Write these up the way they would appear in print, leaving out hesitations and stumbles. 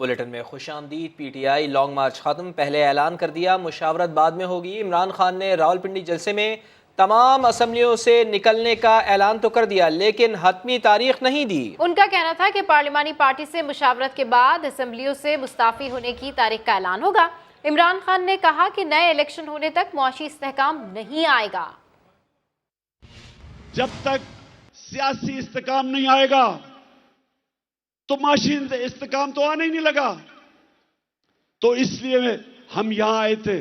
Bulletin में खुशामदीद। PTI long मार्च खत्म, पहले ऐलान कर दिया मुशावरत बाद में होगी। इमरान खान ने रावलपिंडी जलसे में तमाम असम्बलियों से निकलने का ऐलान तो कर दिया, लेकिन हतमी तारीख नहीं दी। उनका कहना था कि पार्लिमानी पार्टी से मुशावरत के बाद असम्बलियों से मुस्ताफी होने की तारीख का ऐलान होगा। इमरान खान ने कहा कि नए इलेक्शन होने तक मुआशी इस्तेहकाम नहीं आएगा। जब तक सियासी इस्तेहकाम नहीं आएगा तो माशी इस्तेहकाम तो आने ही नहीं लगा। तो इसलिए हम यहां आए थे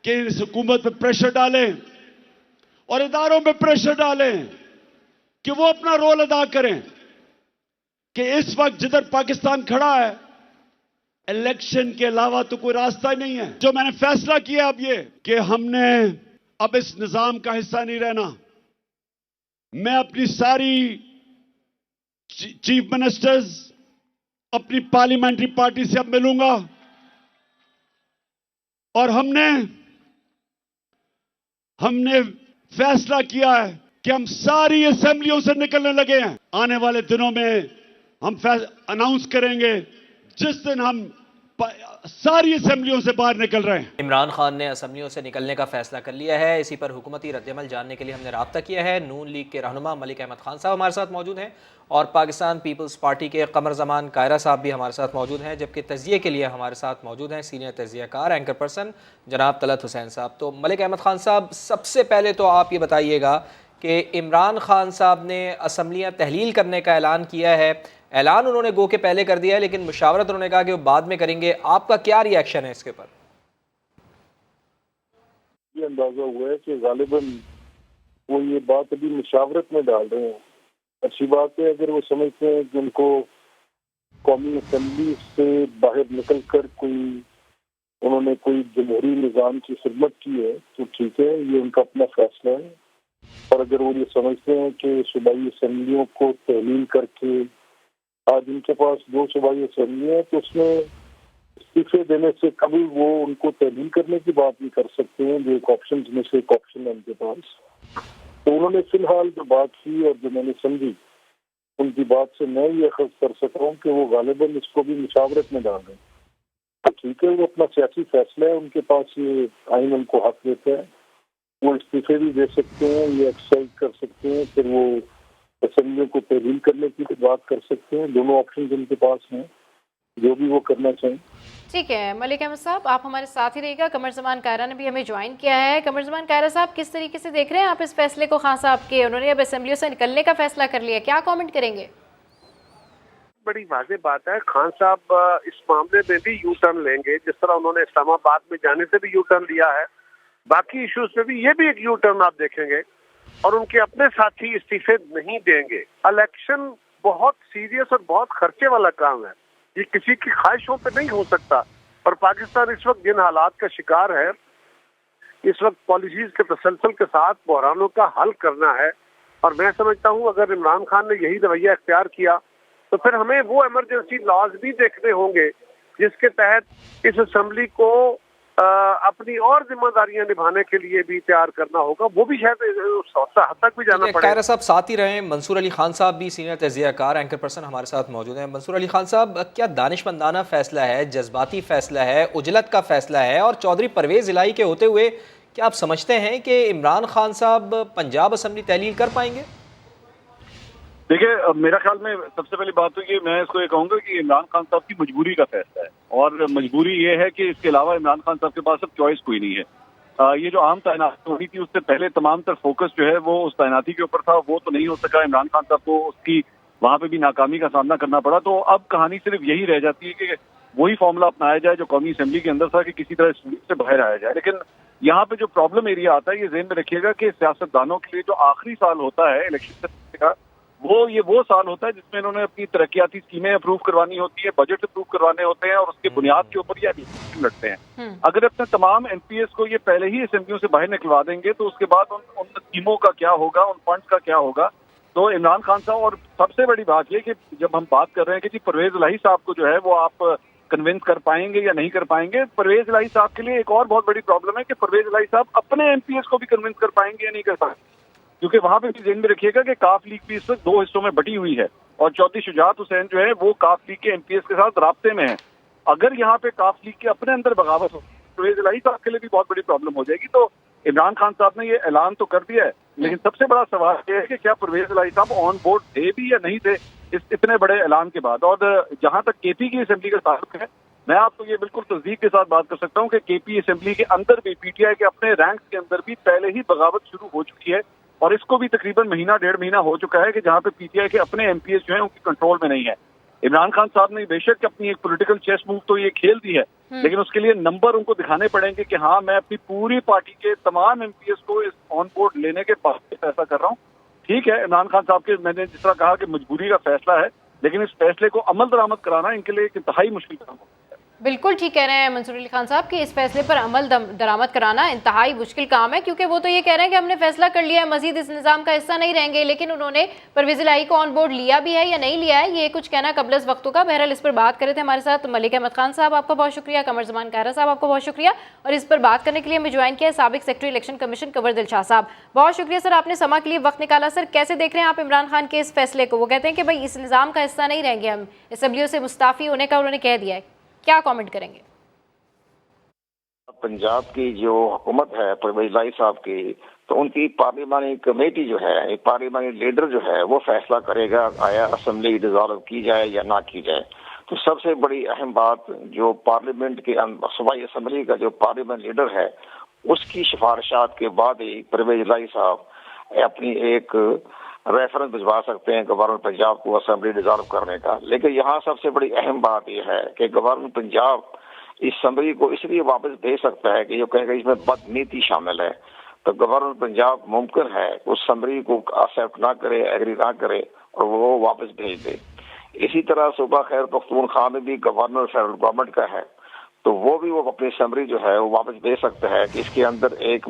कि इस हुकूमत पे प्रेशर डालें और इदारों पे प्रेशर डालें कि वो अपना रोल अदा करें कि इस वक्त जिधर पाकिस्तान खड़ा है, इलेक्शन के अलावा तो कोई रास्ता ही नहीं है। जो मैंने फैसला किया अब ये कि हमने अब इस निजाम का हिस्सा नहीं रहना। मैं अपनी सारी चीफ मिनिस्टर्स, अपनी पार्लियामेंट्री पार्टी से अब मिलूंगा और हमने फैसला किया है कि हम सारी असेंबलियों से निकलने लगे हैं। आने वाले दिनों में हम अनाउंस करेंगे जिस दिन हम सारी असेंबलियों से बाहर निकल रहे हैं। इमरान खान ने असम्बलियों से निकलने का फैसला कर लिया है। इसी पर हुकूमती रद्दअमल जानने के लिए हमने राब्ता किया है। नून लीग के रहनुमा मलिक अहमद खान साहब हमारे साथ मौजूद हैं और पाकिस्तान पीपल्स पार्टी के कमर जमान कायरा साहब भी हमारे साथ मौजूद हैं, जबकि तजिए के लिए हमारे साथ मौजूद हैं सीनियर तजियाकार एंकर पर्सन जनाब तलत हुसैन साहब। तो मलिक अहमद खान साहब, सबसे पहले तो आप ये बताइएगा कि इमरान खान साहब ने असम्बलियाँ तहलील करने का ऐलान किया है। ऐलान उन्होंने गो के पहले कर दिया है, लेकिन मुशावरत उन्होंने कहा कि वो बाद में करेंगे। आपका क्या रिएक्शन है इसके पर? ये अंदाजा हुआ है कि गालिबन वो ये बात अभी मुशावरत में डाल रहे हैं। अच्छी बात है अगर वो समझते हैं कि उनको कौमी असेंबली से बाहर निकल कर उन्होंने कोई जमहूरी निज़ाम की खिदमत की है तो ठीक है, ये उनका अपना फैसला है। और अगर वो ये समझते हैं कि सूबाई असेंबलियों को तहलील करके, आज उनके पास 2 सूबाई असेंबली है तो उसमें इस्तीफे देने से कभी वो उनको तहलील करने की बात नहीं कर सकते हैं, जो एक ऑप्शन में से एक ऑप्शन है उनके पास। तो उन्होंने फिलहाल जो बात की और जो मैंने समझी उनकी बात से मैं ये अखज़ कर सकता हूँ कि वो गालिबन इसको भी मुशावरत में डाल रहे हैं। तो ठीक है, वो अपना सियासी फैसला है, उनके पास ये आइन उनको हक देता है। वो इस्तीफे भी दे सकते हैं, ये एक्सरसाइज कर सकते हैं, फिर वो असेंबली को तहलील करने की बात कर सकते हैं। दोनों ऑप्शन उनके पास हैं, जो भी वो करना चाहें। ठीक है मलिक अहमद साहब, आप हमारे साथ ही रहिएगा। कमर जमान कायरा ने भी हमें ज्वाइन किया है। कमर जमान कायरा साहब, किस तरीके से देख रहे हैं आप इस फैसले को? खान साहब के उन्होंने अब असेंबलियों से निकलने का फैसला कर लिया, क्या कमेंट करेंगे? बड़ी वाज़ेह बात है, खान साहब इस मामले में भी यू टर्न लेंगे। जिस तरह उन्होंने इस्लामाबाद में जाने से भी यू टर्न लिया है, बाकी इश्यूज में भी ये भी एक यू टर्न आप देखेंगे और उनके अपने साथी इस्तीफे नहीं देंगे। इलेक्शन बहुत सीरियस और बहुत खर्चे वाला काम है, ये किसी की ख्वाहिशों पे नहीं हो सकता। और पाकिस्तान इस वक्त जिन हालात का शिकार है, इस वक्त पॉलिसीज के तसलसल के साथ बहरानों का हल करना है। और मैं समझता हूँ अगर इमरान खान ने यही रवैया इख्तियार किया तो फिर हमें वो इमरजेंसी लॉज भी देखने होंगे जिसके तहत इस असेंबली को अपनी और जिम्मेदारियां निभाने के लिए भी तैयार करना होगा। वो भी शायद उस हद तक भी जाना पड़ेगा। कायरा साहब साथ ही रहे। मंसूर अली खान साहब भी सीनियर तजियाकार एंकर पर्सन हमारे साथ मौजूद हैं। मंसूर अली खान साहब, क्या दानिशमंदाना फैसला है, जज्बाती फैसला है, उजलत का फैसला है और चौधरी परवेज इलाही के होते हुए क्या आप समझते हैं कि इमरान खान साहब पंजाब असम्बली तहलील कर पाएंगे? देखिए, मेरा ख्याल में सबसे पहली बात तो ये मैं इसको ये कहूंगा कि इमरान खान साहब की मजबूरी का फैसला है और मजबूरी ये है कि इसके अलावा इमरान खान साहब के पास अब चॉइस कोई नहीं है। ये जो आम तैनाती होनी थी उससे पहले तमाम तर फोकस जो है वो उस तैनाती के ऊपर था, वो तो नहीं हो सका। इमरान खान साहब को उसकी वहां पे भी नाकामी का सामना करना पड़ा। तो अब कहानी सिर्फ यही रह जाती है कि वही फॉर्मूला अपनाया जाए जो कौमी असेंबली के अंदर था कि किसी तरह से बाहर आया जाए। लेकिन यहाँ पे जो प्रॉब्लम एरिया आता है, ये ज़हन में रखिएगा कि सियासतदानों के लिए जो आखिरी साल होता है इलेक्शन से का, वो साल होता है जिसमें इन्होंने अपनी तरक्याती स्कीमें अप्रूव करवानी होती है, बजट अप्रूव करवाने होते हैं और उसके बुनियाद के ऊपर ये इलेक्शन लड़ते हैं। अगर अपने तमाम एमपीएस को ये पहले ही असेंबलियों से बाहर निकलवा देंगे तो उसके बाद उन स्कीमों का क्या होगा, उन फंड्स का क्या होगा। तो इमरान खान साहब, और सबसे बड़ी बात ये कि जब हम बात कर रहे हैं कि जी परवेज इलाही साहब को जो है वो आप कन्विंस कर पाएंगे या नहीं कर पाएंगे, परवेज इलाही साहब के लिए एक और बहुत बड़ी प्रॉब्लम है कि परवेज इलाही साहब अपने एमपीएस को भी कन्विंस कर पाएंगे या नहीं कर पाएंगे। क्योंकि वहां पे भी ध्यान में रखिएगा कि काफ लीग भी इस वक्त 2 हिस्सों में बटी हुई है। और चौधरी शुजात हुसैन जो है वो काफ लीग के MPs के साथ राब्ते में है। अगर यहाँ पे काफ लीग के अपने अंदर बगावत हो परवेज इलाही साहब के लिए भी बहुत बड़ी प्रॉब्लम हो जाएगी। तो इमरान खान साहब ने ये ऐलान तो कर दिया है, लेकिन सबसे बड़ा सवाल ये है कि क्या परवेज इलाही साहब ऑन बोर्ड थे भी या नहीं थे इस इतने बड़े ऐलान के बाद। और जहां तक KP की असेंबली का ताल्लुक है, मैं आपको ये बिल्कुल तस्दीक के साथ बात कर सकता हूँ कि KP असेंबली के अंदर भी PTI के अपने रैंक्स के अंदर भी पहले ही बगावत शुरू हो चुकी है और इसको भी तकरीबन महीना 1.5 महीना हो चुका है कि जहाँ पे PTI के अपने MPs जो है उनकी कंट्रोल में नहीं है। इमरान खान साहब ने बेशक अपनी एक पॉलिटिकल चेस मूव तो ये खेल दी है, लेकिन उसके लिए नंबर उनको दिखाने पड़ेंगे कि हाँ मैं अपनी पूरी पार्टी के तमाम MPs को इस ऑन बोर्ड लेने के बाद ऐसा कर रहा हूँ। ठीक है, इमरान खान साहब के मैंने जिस तरह कहा कि मजबूरी का फैसला है, लेकिन इस फैसले को अमल दरामद कराना इनके लिए एक इंतहाई मुश्किल काम होगा। बिल्कुल ठीक कह रहे हैं मंसूर अली खान साहब कि इस फैसले पर अमल दरामद कराना इंतहाई मुश्किल काम है, क्योंकि वो तो ये कह रहे हैं कि हमने फैसला कर लिया है, मजीद इस निज़ाम का हिस्सा नहीं रहेंगे, लेकिन उन्होंने परवेज इलाही को ऑन बोर्ड लिया भी है या नहीं लिया है, ये कुछ कहना कबल वक्तों का। बहरहाल इस पर बात करे थे हमारे साथ मलिक अहमद खान साहब, आपका बहुत शुक्रिया। कमर जमान कायरा साहब, आपको बहुत शुक्रिया। और इस पर बात करने के लिए हमें ज्वाइन किया साबिक secretary election commission Kanwar Dilshah साहब, बहुत शुक्रिया सर, आपने समा के लिए वक्त निकाला। सर, कैसे देख रहे हैं आप इमरान खान के इस फैसले को? वो कहते हैं कि भाई इस निज़ाम का हिस्सा नहीं रहेंगे हम, असेंबलियों से मुस्ताफ़ी होने का उन्होंने कह दिया है, क्या कॉमेंट करेंगे? पंजाब की जो हुकूमत है परवेज इलाही साहब की, तो उनकी पार्लिमानी कमेटी जो है, पार्लिमानी लीडर जो है वो फैसला करेगा आया असेंबली डिसॉल्व की जाए या ना की जाए। तो सबसे बड़ी अहम बात जो पार्लियामेंट के सूबाई असेंबली का जो पार्लियामेंट लीडर है उसकी सिफारिशात के बाद ही परवेज इलाही साहब अपनी एक रेफरेंस भिजवा सकते हैं गवर्नमेंट पंजाब को असेंबली डिसॉल्व करने का। लेकिन यहाँ सबसे बड़ी अहम बात यह है कि गवर्नमेंट पंजाब इस असेंबली को इसलिए वापस भेज सकता है कि जो कहेगा इसमें बदनीति शामिल है, तो गवर्नमेंट पंजाब मुमकिन है उस असेंबली को एक्सेप्ट ना करे, एग्री ना करे और वो वापस भेज दे। इसी तरह सूबा खैर पख्तूनख्वा में भी गवर्नर फेडरल गवर्नमेंट का है, तो वो भी वो अपनी असेंबली जो है वो वापस भेज सकता है कि इसके अंदर एक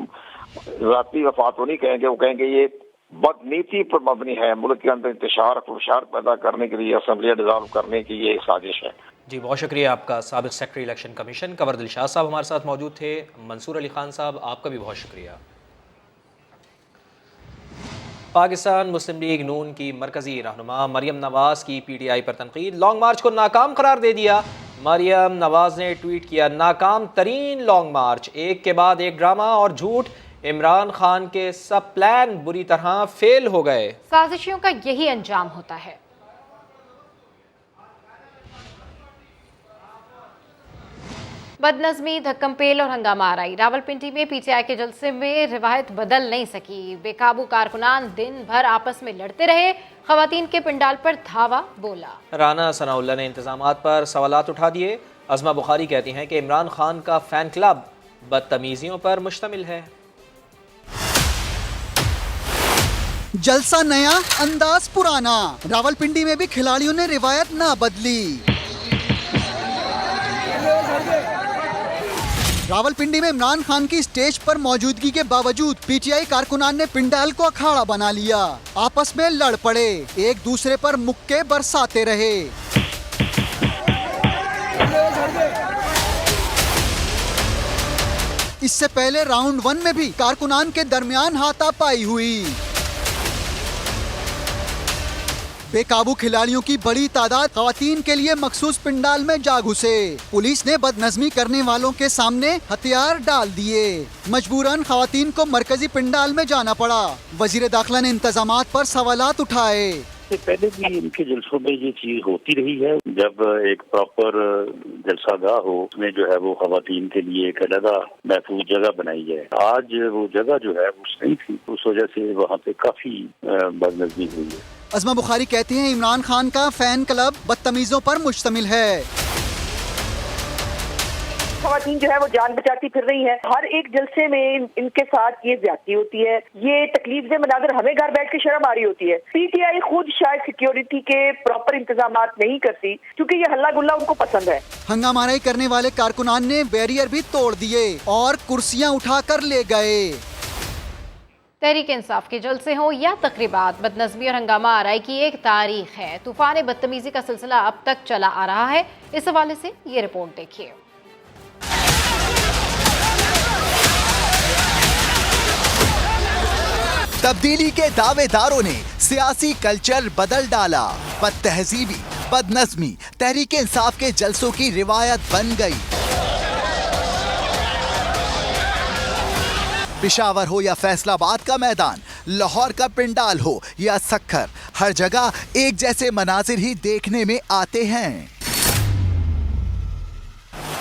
जाती वफात तो नहीं कहेंगे, वो कहेंगे ये बदनीति पर मबनी है, मुल्क के अंदर इंतशार खुशार पैदा करने के लिए असेंबली डिसॉल्व करने की ये एक साजिश है। जी, बहुत शुक्रिया आपका। साबिक secretary election commission Kanwar Dilshah साहब हमारे साथ मौजूद थे। मंसूर अली खान साहब, आपका भी बहुत शुक्रिया। पाकिस्तान मुस्लिम लीग नून की मरकजी रहनुमा मरियम नवाज की PTI पर तनकीद, लॉन्ग मार्च को नाकाम करार दे दिया। मरियम नवाज ने ट्वीट किया, नाकाम तरीन लॉन्ग मार्च, एक के बाद एक ड्रामा और झूठ, इमरान खान के सब प्लान बुरी तरह फेल हो गए। साजिशों का यही अंजाम होता है। बदनज़मी, धक्कमपेल और हंगामा आराई, रावलपिंडी में PTI के जलसे में रिवायत बदल नहीं सकी। बेकाबू कारकुनान दिन भर आपस में लड़ते रहे, खवातीन के पंडाल पर धावा बोला। राना सनाउल्लाह ने इंतजामात पर सवालात उठा दिए। अज़मा बुखारी कहती हैं कि इमरान खान का फैन क्लब बदतमीजियों पर मुश्तमिल है। जलसा नया, अंदाज पुराना, रावलपिंडी में भी खिलाड़ियों ने रिवायत ना बदली। रावलपिंडी में इमरान खान की स्टेज पर मौजूदगी के बावजूद PTI कारकुनान ने पिंडाल को अखाड़ा बना लिया, आपस में लड़ पड़े, एक दूसरे पर मुक्के बरसाते रहे। इससे पहले राउंड 1 में भी कारकुनान के दरमियान हाथापाई हुई। बेकाबू खिलाड़ियों की बड़ी तादाद खवातीन के लिए मखसूस पिंडाल में जा घुसे। पुलिस ने बदनज़मी करने वालों के सामने हथियार डाल दिए। मजबूरन खवातीन को मरकजी पिंडाल में जाना पड़ा। वजीर दाखिला ने इंतजामात पर सवालात उठाए। पहले भी इनके जलसों में ये चीज होती रही है, जब एक प्रॉपर जलसागाह हो उसमें जो है वो खवातीन के लिए एक अलग महफूज जगह बनाई जाए। आज वो जगह जो है वो सही थी, उस वजह से वहाँ पे काफी बदनज़मी हुई है। अज़मा बुखारी कहती हैं इमरान खान का फैन क्लब बदतमीजों पर मुश्तमिल है। खवातीन जो है वो जान बचाती फिर रही है, हर एक जलसे में इनके साथ ये ज्यादती होती है, ये तकलीफ से मनाजर हमें घर बैठ के शर्म आ रही होती है। PTI खुद शायद सिक्योरिटी के प्रॉपर इंतजामात नहीं करती क्योंकि ये हल्ला गुल्ला उनको पसंद है। हंगामाराई करने वाले कारकुनान ने बैरियर भी तोड़ दिए और कुर्सियां उठाकर ले गए। तहरीक इंसाफ के जलसे हो या तकरीबात, बदनज़मी और हंगामा आराई की एक तारीख है। तूफान बदतमीजी का सिलसिला अब तक चला आ रहा है। इस हवाले से ये रिपोर्ट देखिए। तब्दीली के दावेदारों ने सियासी कल्चर बदल डाला। बदतहजीबी, बदनज़मी तहरीक इंसाफ के जलसों की रिवायत बन गई। पेशावर हो या फैसलाबाद का मैदान, लाहौर का पिंडाल हो या सक्खर, हर जगह एक जैसे मनाजिर ही देखने में आते हैं।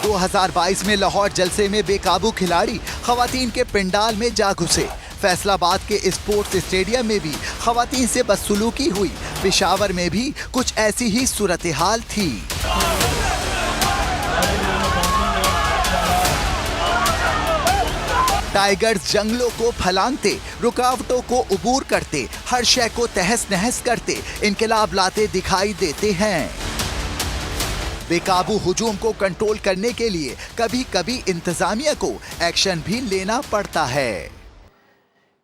2022 में लाहौर जलसे में बेकाबू खिलाड़ी खवातीन के पिंडाल में जा घुसे। फैसलाबाद के स्पोर्ट्स स्टेडियम में भी खवातीन से बदसलूकी हुई। पेशावर में भी कुछ ऐसी ही सूरत हाल थी। टाइगर्स जंगलों को फलांगते, रुकावटों को उबूर करते, हर शय को तहस नहस करते, इनकलाब लाते दिखाई देते हैं। बेकाबू हुजूम को कंट्रोल करने के लिए कभी कभी इंतजामिया को एक्शन भी लेना पड़ता है।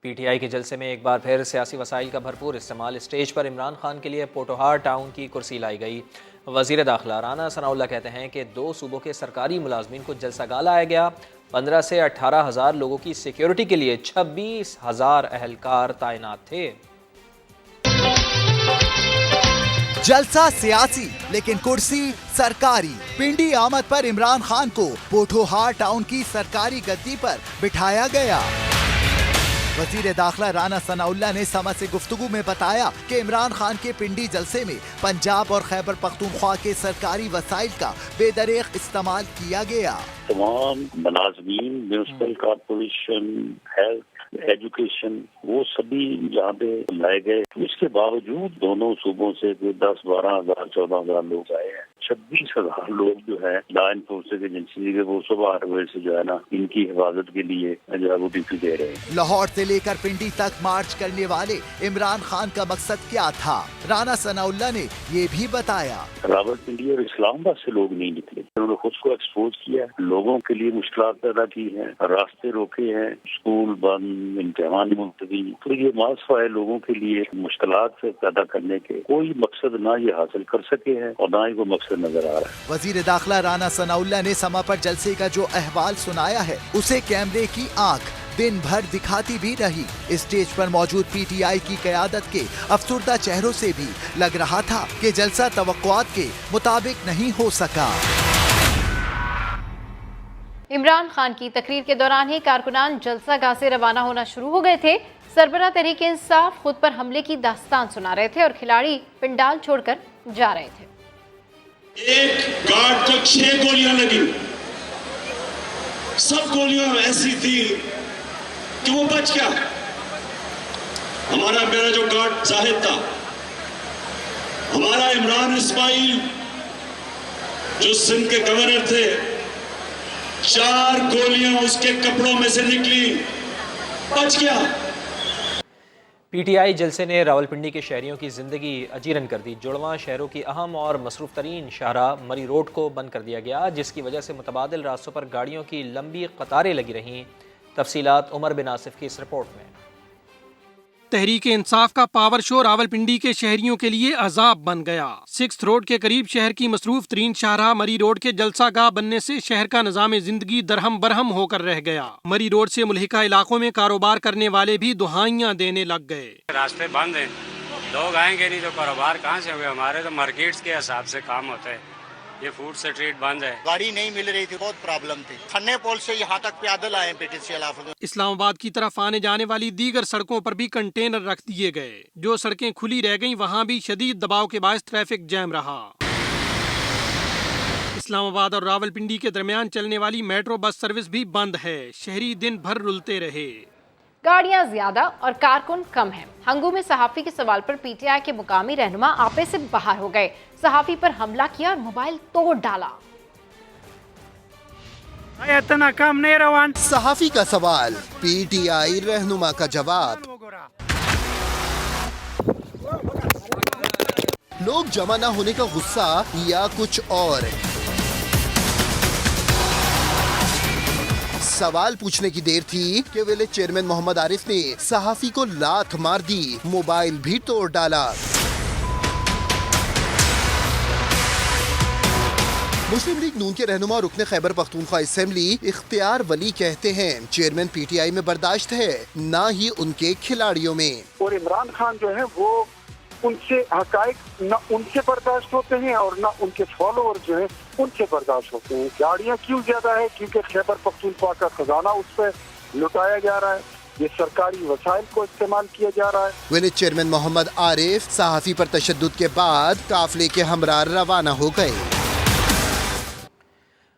पीटीआई के जलसे में एक बार फिर सियासी वसाइल का भरपूर इस्तेमाल। स्टेज पर इमरान खान के लिए पोटोहार टाउन की कुर्सी लाई गई। वजीर दाखिला राना सनाउल्ला कहते हैं कि 2 सूबों के सरकारी मुलाजमीन को जलसागाह लाया गया। 15 से 18,000 लोगों की सिक्योरिटी के लिए 26,000 अहलकार तैनात थे। जलसा सियासी लेकिन कुर्सी सरकारी। पिंडी आमद पर इमरान खान को पोटोहार टाउन की सरकारी गद्दी पर बिठाया गया। वजीर दाखिला राना सनाउल्ला ने समा से गुफ्तगू में बताया कि इमरान खान के पिंडी जलसे में पंजाब और खैबर पख्तूनख्वा के सरकारी वसाइल का बेदरेक इस्तेमाल किया गया। तमाम मुलाजमीन, म्यूनिसिपल कॉर्पोरेशन, हेल्थ, एजुकेशन, वो सभी यहाँ पे लाए गए। इसके बावजूद दोनों सूबों से 10-12,000, 14,000 लोग आए हैं। 26,000 लोग जो है लॉ एनफोर्समेंट एजेंसी के वो सुबह 8 बजे से जो है ना इनकी हिफाजत के लिए जो है वो ड्यूटी दे रहे हैं। लाहौर से लेकर पिंडी तक मार्च करने वाले इमरान खान का मकसद क्या था, राना सनाउल्ला ने ये भी बताया। रावलपिंडी और इस्लामाबाद से लोग नहीं निकले, उन्होंने खुद को एक्सपोज किया, लोगों के लिए मुश्किलात पैदा की हैं, रास्ते रोके हैं, स्कूल बंद, इम्तिहान मुलतवी। तो ये मासफा है लोगों के लिए मुश्किलात से पैदा करने के। कोई मकसद ना ये हासिल कर सके हैं और ना ही वो मकसद नजर आ रहा है। वजीर दाखिला राना सनाउल्ला ने समा पर जलसे का जो अहवाल सुनाया है उसे कैमरे की आंख दिन भर दिखाती भी रही। स्टेज पर मौजूद पीटीआई की क़यादत के अफसुर्दा चेहरों से भी लग रहा था कि जलसा तवक्कुआत के मुताबिक नहीं हो सका। इमरान खान की तकरीर के दौरान ही कारकुनान जलसागाह से रवाना होना शुरू हो गए थे। सरबराह तहरीक इंसाफ खुद पर हमले की दास्तान सुना रहे थे और खिलाड़ी पिंडाल छोड़कर जा रहे थे। एक गार्ड को 6 गोलियां लगी। सब गोलियां ऐसी थी कि वो बच गया। मेरा जो गार्ड जाहिद था, हमारा इमरान इस्माइल जो सिंध के गवर्नर थे, 4 गोलियां उसके कपड़ों में से निकली, बच गया। पीटीआई जलसे ने रावलपिंडी के शहरियों की ज़िंदगी अजीरन कर दी। जुड़वां शहरों की अहम और मसरूफ़ तरीन शाहराह मरी रोड को बंद कर दिया गया, जिसकी वजह से मुतबादिल रास्तों पर गाड़ियों की लंबी कतारें लगी रहीं। तफसीलात उमर बिन आसिफ की इस रिपोर्ट में। तहरीक इंसाफ का पावर शो रावलपिंडी के शहरियों के लिए अजाब बन गया। 6th रोड के करीब शहर की मसरूफ तरीन शाहराह मरी रोड के जलसागाह बनने से शहर का निजाम जिंदगी दरहम बरहम होकर रह गया। मरी रोड से मुल्हिका इलाकों में कारोबार करने वाले भी दुहाइयां देने लग गए। रास्ते बंद हैं, लोग आएंगे नहीं तो कारोबार कहाँ से होंगे। हमारे तो मार्केट्स के हिसाब से काम होता है, ये फूड स्ट्रीट बंद है। गाड़ी नहीं मिल रही थी, बहुत प्रॉब्लम थी। खन्ने पोल से यहाँ तक पैदल आए ब्रिटिश इलाकों में। इस्लामाबाद की तरफ आने जाने वाली दीगर सड़कों पर भी कंटेनर रख दिए गए। जो सड़कें खुली रह गईं, वहाँ भी शदीद दबाव के बायस ट्रैफिक जैम रहा। इस्लामाबाद और रावलपिंडी के दरमियान चलने वाली मेट्रो बस सर्विस भी बंद है। शहरी दिन भर रुलते रहे। गाड़ियां ज्यादा और कारकुन कम हैं। हंगू में सहाफी के सवाल पर पीटीआई के मुकामी रहनुमा आपे से बाहर हो गए। सहाफी पर हमला किया और मोबाइल तोड़ डाला। इतना कम नहीं रवान। सहाफी का सवाल, पीटीआई रहनुमा का जवाब। लोग जमा ना होने का गुस्सा या कुछ और। सवाल पूछने की देर थी कि विलेज चेयरमैन मोहम्मद आरिफ ने सहाफी को लात मार दी, मोबाइल भी तोड़ डाला। मुस्लिम लीग नून के रहनुमा रुकने खैबर पख्तूनख्वा असेंबली इख्तियार वली कहते हैं चेयरमैन पीटीआई में बर्दाश्त है, ना ही उनके खिलाड़ियों में। और इमरान खान जो है वो उनसे हकायक न उनसे बर्दाश्त होते हैं और न उनके फॉलोअर जो है उनसे बर्दाश्त होते हैं। गाड़ियाँ क्यों ज्यादा है? क्योंकि खैबर पख्तूनख्वा का खजाना उस पर लुटाया जा रहा है, ये सरकारी वसाइल को इस्तेमाल किया जा रहा है। विलेज चेयरमैन मोहम्मद आरिफ सहाफी पर तशद्दुद के बाद काफिले के हमरा रवाना हो गए।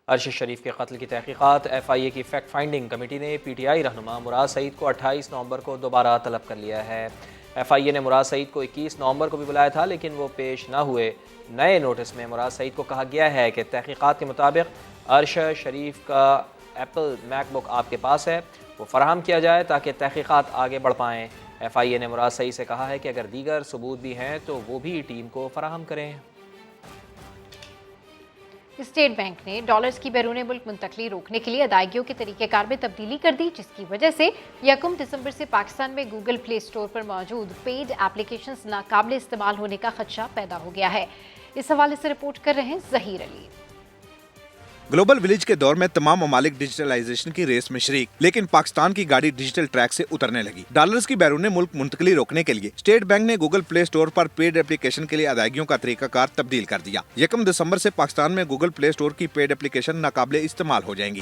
अरशद शरीफ के कत्ल की तहकीकात। FIA की फैक्ट फाइंडिंग कमेटी ने PTI रहनुमा मुराद सईद को 28 नवंबर को दोबारा तलब कर लिया है। FIA ने मुराद सईद को 21 नवंबर को भी बुलाया था, लेकिन वो पेश न हुए। नए नोटिस में मुराद सईद को कहा गया है कि तहकीकात के मुताबिक अरशद शरीफ का एप्पल मैकबुक आपके पास है, वो फराहम किया जाए ताकि तहकीकात आगे बढ़ पाएँ। FIA ने मुराद सईद से कहा है कि अगर दीगर सबूत भी हैं तो वो भी टीम को फराहम करें। स्टेट बैंक ने डॉलर्स की बैरून मुल्क मुंतकली रोकने के लिए अदायगियों के तरीक़ेकार में तब्दीली कर दी, जिसकी वजह से 1 दिसंबर से पाकिस्तान में गूगल प्ले स्टोर पर मौजूद पेड एप्लीकेशंस नाकाबिल इस्तेमाल होने का खदशा पैदा हो गया है। इस हवाले से रिपोर्ट कर रहे हैं जहीर अली। ग्लोबल विलेज के दौर में तमाम ममालिक डिजिटलाइजेशन की रेस में शरीक, लेकिन पाकिस्तान की गाड़ी डिजिटल ट्रैक से उतरने लगी। डॉलर्स की बैरून मुल्क मुंतकली रोकने के लिए स्टेट बैंक ने गूगल प्ले स्टोर पर पेड एप्लीकेशन के लिए अदायगियों का तरीकाकार तब्दील कर दिया। 1 दिसंबर से पाकिस्तान में गूगल प्ले स्टोर की पेड एप्लीकेशन नाकाबिले इस्तेमाल हो जाएंगी।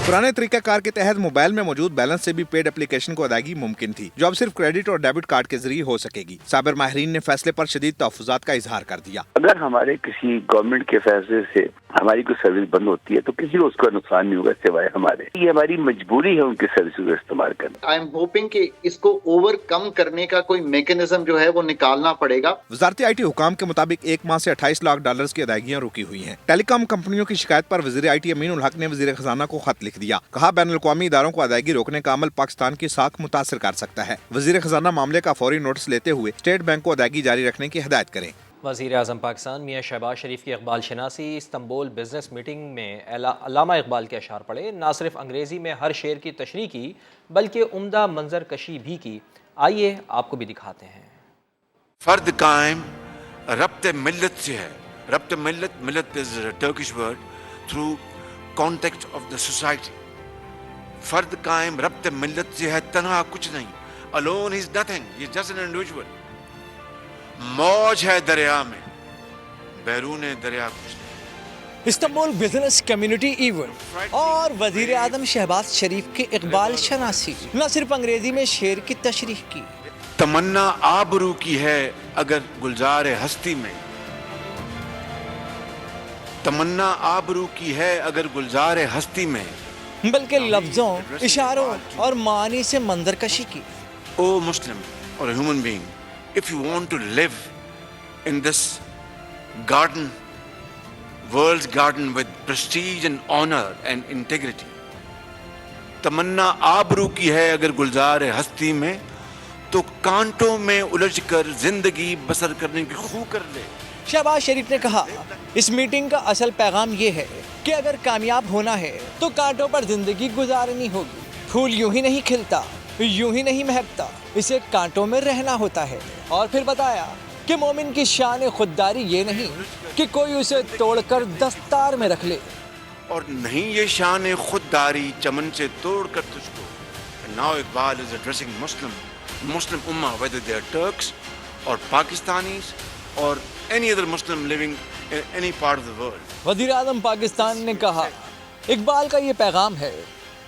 पुराने तरीकाकार के तहत मोबाइल में मौजूद बैलेंस से भी पेड एप्लीकेशन को अदायगी मुमकिन थी, जो अब सिर्फ क्रेडिट और डेबिट कार्ड के जरिए हो सकेगी। साबिर माहिरीन ने फैसले पर शदीद तहफ़्फ़ुज़ात का इजहार कर दिया। अगर हमारे किसी गवर्नमेंट के फैसले से हमारी कोई सर्विस बंद होती है तो किसी को उसका नुकसान नहीं होगा सिवाय हमारे। ये हमारी मजबूरी है उनकी सर्विस को इस्तेमाल करना। आई एम होपिंग कि इसको ओवरकम करने का कोई मैकेनिज्म जो है वो निकालना पड़ेगा। वजारती IT हुकाम के मुताबिक 1 माह से 28 लाख डॉलर्स की अदायगियाँ रुकी हुई हैं। टेलीकॉम कंपनियों की शिकायत पर वज़ीर IT अमीनुल हक ने वज़ीर खजाना को खत लिख दिया। कहा बैनुल-अक़वामी इदारों को अदायगी रोकने का अमल पाकिस्तान की साख मुतासिर कर सकता है। वज़ीर खजाना मामले का फौरी नोटिस लेते हुए स्टेट बैंक को अदायगी जारी रखने की हिदायत करें। वज़ीर आज़म पाकिस्तान मियाँ शहबाज शरीफ की इकबाल शनासी। इस्तांबुल बिजनेस मीटिंग में अल्लामा इकबाल के अशार पढ़े। ना सिर्फ अंग्रेज़ी में हर शेर की तशरीह की, बल्कि उम्दा मंजर कशी भी की। आइए आपको भी दिखाते हैं। फ़र्द कायम रब्त मिल्लत से है। रब्त मिल्लत, मिल्लत is Turkish word, through context of the society. फ़र्द कायम रब्त मिल्लत से है, तन्हा कुछ नहीं। Alone is nothing, he is just an individual. मौज है दरिया में, बैरून दरिया कुछ नहीं। इस्तांबुल बिजनेस कम्युनिटी इवेंट और वजीर आजम शहबाज शरीफ के इकबाल शनासी। न सिर्फ अंग्रेजी में शेर की तशरीह की। तमन्ना आबरू की है अगर गुलजार हस्ती में, तमन्ना आबरू की है अगर गुलजार हस्ती में, बल्कि लफ्जों, इशारों और मानी से मंजरकशी की। ओ मुस्लिम और human being, if you want to live in this garden, world's garden with prestige and honor and integrity, तमन्ना आबरू की है अगर गुलजार हस्ती में, तो कांटों में उलझकर जिंदगी बसर करने की खू कर ले। शहबाज शरीफ ने कहा, इस मीटिंग का असल पैगाम ये है कि अगर कामयाब होना है तो कांटों पर जिंदगी गुजारनी होगी। फूल यूं ही नहीं खिलता, यूं ही नहीं महकता, इसे कांटों में रहना होता है। और फिर बताया कि मोमिन की शान खुददारी ये नहीं कि कोई उसे तोड़कर दस्तार में रख ले, और नहीं ये शान खुददारी चमन से तोड़कर तुझको। Now Iqbal is addressing Muslim Umma, whether they are Turks or Pakistanis or any other Muslim living in any part of the world. वज़ीर आज़म पाकिस्तान ने कहा, इकबाल का ये पैगाम है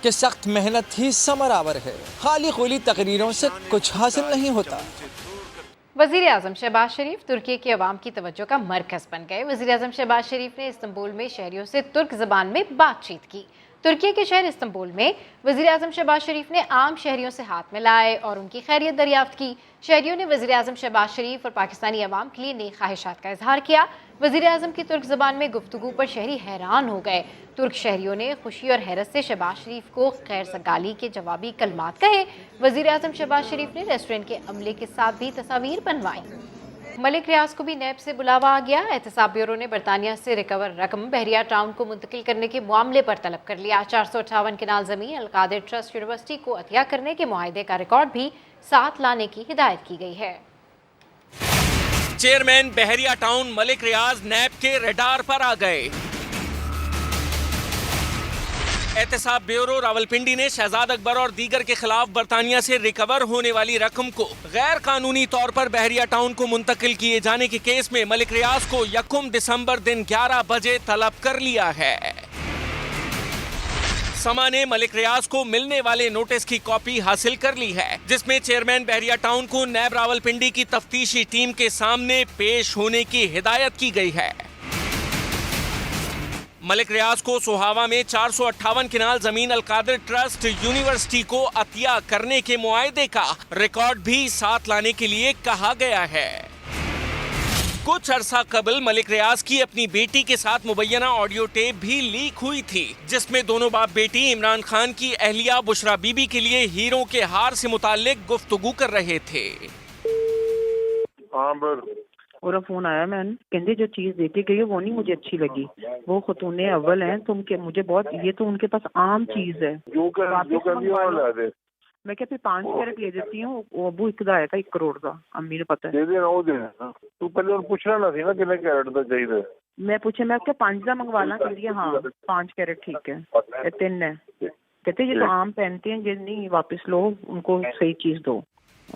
कि सख्त मेहनत ही समरावर है, खाली खुली तकरीरों से कुछ हासिल नहीं होता। वज़ीर आज़म शहबाज शरीफ तुर्की के अवाम की तवज्जो का मरकज़ बन गए। वज़ीर आज़म शहबाज शरीफ ने इस्तांबुल में शहरियों से तुर्क ज़बान में बातचीत की। तुर्की के शहर इस्तांबुल में वज़ीर आज़म शहबाज शरीफ ने आम शहरियों से हाथ मिलाए और उनकी खैरियत दरियाफ्त की। शहरियों ने वज़ीर आज़म शहबाज शरीफ और पाकिस्तानी अवाम के लिए नेक ख्वाहिशात का इजहार किया। वज़ीर आज़म की तुर्क ज़बान में गुफ्तगू पर शहरी हैरान हो गए। तुर्क शहरियों ने खुशी और हैरत से शहबाज शरीफ को खैर सगाली के जवाबी कलमात कहे। वज़ीर आज़म शहबाज शरीफ ने रेस्टोरेंट के अमले के साथ भी तस्वीर बनवाई। मलिक रियाज को भी नैब से बुलावा आ गया। एहतसाब ब्यूरो ने बरतानिया से रिकवर रकम बहरिया टाउन को मुंतकिल करने के मामले पर तलब कर लिया। 458 किनाल ज़मीन अलकादिर ट्रस्ट यूनिवर्सिटी को अतिया करने के मुआहदे का रिकॉर्ड भी साथ लाने की हिदायत की गई है। चेयरमैन बहरिया टाउन मलिक रियाज नैब के रडार पर आ गए। एहतसाब ब्यूरो रावलपिंडी ने शहजाद अकबर और दीगर के खिलाफ बरतानिया से रिकवर होने वाली रकम को गैर कानूनी तौर पर बहरिया टाउन को मुंतकिल किए जाने के केस में मलिक रियाज को 1 दिसंबर दिन 11 बजे तलब कर लिया है। समा ने मलिक रियाज को मिलने वाले नोटिस की कॉपी हासिल कर ली है, जिसमें चेयरमैन बहरिया टाउन को नैब रावलपिंडी की तफ्तीशी टीम के सामने पेश होने की हिदायत की गई है। मलिक रियाज को सोहावा में 458 किनाल जमीन अलकादिर ट्रस्ट यूनिवर्सिटी को अतिया करने के मुआहदे का रिकॉर्ड भी साथ लाने के लिए कहा गया है। कुछ अरसा कबल मलिक रियाज की अपनी बेटी के साथ मुबैना ऑडियो टेप भी लीक हुई थी, जिसमें दोनों बाप बेटी इमरान खान की अहलिया बुशरा बीबी के लिए हीरों के हार से मुताल्लिक गुफ्तगू कर रहे थे। और फोन आया मैंने, कहते जो चीज देखी गई है वो नहीं मुझे अच्छी लगी, वो खतूने अव्वल हैं तो उनके मुझे बहुत, ये तो उनके पास आम चीज है। मैं क्या फिर 5 कैरेट ले देती हूँ, वो अबू इकदा आया था 1 करोड़ का, अम्मी ने पता है। तू पहले पूछना ना थी ना कितने कैरेट का चाहिए। मैं पूछे मैं क्या 5 का मंगवाना, कह दिया हाँ 5 कैरेट ठीक है, 3 है। कहते ये तो आम पहनते हैं, जिन नहीं वापस लो, उनको सही चीज दो।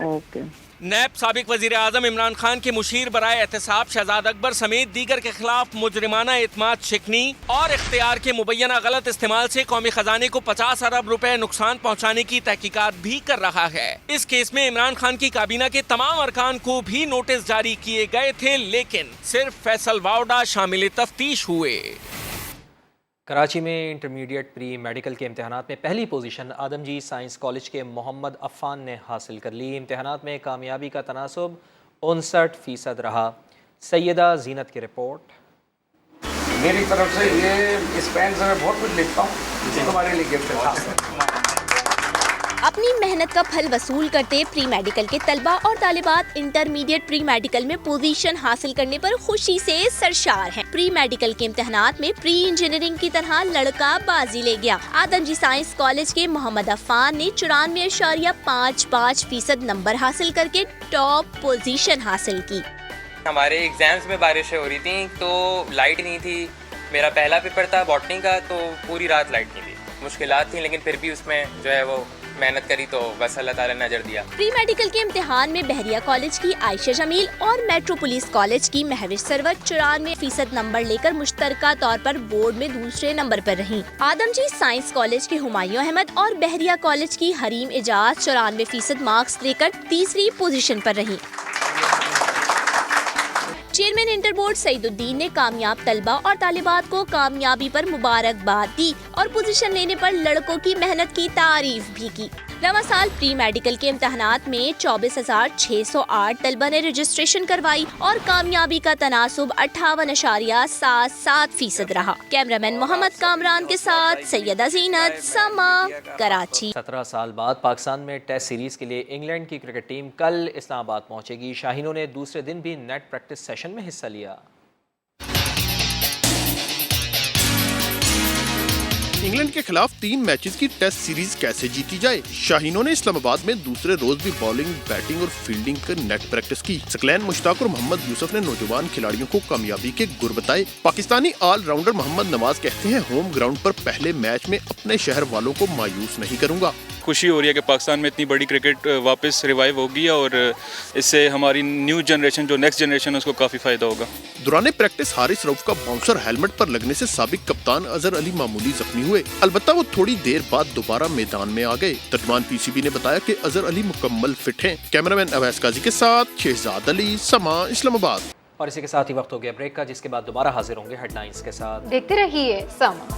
ओके। नैब साबिक वजीर आजम इमरान खान के मुशीर बराए एहतसाब शहजाद अकबर समेत दीगर के खिलाफ मुजरिमाना एतमाद शिकनी और इख्तियार के मुबैना गलत इस्तेमाल से कौमी खजाने को 50 अरब रुपए नुकसान पहुंचाने की तहकीकात भी कर रहा है। इस केस में इमरान खान की काबीना के तमाम अरकान को भी नोटिस जारी किए गए थे, लेकिन सिर्फ फैसल वावडा शामिल तफ्तीश हुए। कराची में इंटरमीडिएट प्री मेडिकल के इम्तहानात में पहली पोजीशन आदमजी साइंस कॉलेज के मोहम्मद अफ़ान ने हासिल कर ली। इम्तहानात में कामयाबी का तनासुब 59% रहा। सैयदा जीनत की रिपोर्ट। मेरी तरफ से ये इस पेन से मैं बहुत कुछ लिखता हूँ, तुम्हारे लिए गिफ्ट है। अपनी मेहनत का फल वसूल करते प्री मेडिकल के तलबा और तालिबात इंटरमीडिएट प्री मेडिकल में पोजीशन हासिल करने पर खुशी से सरशार हैं। प्री मेडिकल के इम्तहानात में प्री इंजीनियरिंग की तरह लड़का बाजी ले गया। आदमजी साइंस कॉलेज के मोहम्मद अफ़ान ने 94.55% नंबर हासिल करके टॉप पोजीशन हासिल की। हमारे एग्जाम्स में बारिशें हो रही थी तो लाइट नहीं थी। मेरा पहला पेपर था बॉटनी का, तो पूरी रात लाइट नहीं थी। मुश्किलात थी, लेकिन फिर भी उसमें जो है वो मेहनत करी तो बस अल्लाह ताला ने अजर दिया। प्री मेडिकल के इम्तिहान में बहरिया कॉलेज की आयशा जमील और मेट्रोपोलिस कॉलेज की महविश सरवर 94% नंबर लेकर मुश्तरका तौर पर बोर्ड में दूसरे नंबर पर रहीं। आदमजी साइंस कॉलेज के हुमायूं अहमद और बहरिया कॉलेज की हरीम एजाज 94% मार्क्स लेकर तीसरी पोजीशन पर रहीं। चेयरमैन इंटर बोर्ड सईदुद्दीन ने कामयाब तलबा और तालिबात को कामयाबी पर मुबारकबाद दी और पोजीशन लेने पर लड़कों की मेहनत की तारीफ भी की। रवा साल प्री मेडिकल के इम्तहानात में 24,608 तलबा ने रजिस्ट्रेशन करवाई और कामयाबी का तनासुब 58.77% रहा। कैमरामैन मोहम्मद कामरान के साथ सैयदा जीनत, समा, कराची। 17 साल बाद पाकिस्तान में टेस्ट सीरीज के लिए इंग्लैंड की क्रिकेट टीम कल इस्लामाबाद पहुंचेगी। शाहीनों ने दूसरे दिन भी नेट प्रैक्टिस सेशन में हिस्सा लिया। इंग्लैंड के खिलाफ 3 मैचेस की टेस्ट सीरीज कैसे जीती जाए। शाहीनों ने इस्लामाबाद में दूसरे रोज भी बॉलिंग, बैटिंग और फील्डिंग की नेट प्रैक्टिस की। सकलैन मुश्ताक और मोहम्मद यूसुफ ने नौजवान खिलाड़ियों को कामयाबी के गुर बताए। पाकिस्तानी ऑलराउंडर मोहम्मद नवाज कहते हैं, होम ग्राउंड पर पहले मैच में अपने शहर वालों को मायूस नहीं करूंगा। खुशी हो रही है कि पाकिस्तान में इतनी बड़ी क्रिकेट वापस रिवाइव होगी और इससे हमारी न्यू जनरेशन, जो नेक्स्ट जनरेशन है, उसको काफी फायदा होगा। दौरान प्रैक्टिस हारिस रऊफ का बाउंसर हेलमेट पर लगने से साबिक कप्तान अजहर अली मामूली जख्मी हुए। अलबत्ता वो थोड़ी देर बाद दोबारा मैदान में आ गए। तर्जमान पीसीबी ने बताया कि अजहर अली मुकम्मल फिट हैं। कैमरामैन अवैस काजी के साथ शहजाद अली, समा, इस्लामाबाद। और इसी के साथ ही वक्त हो गया ब्रेक का, जिसके बाद दोबारा हाजिर होंगे हेडलाइंस के साथ। देखते रहिए समा।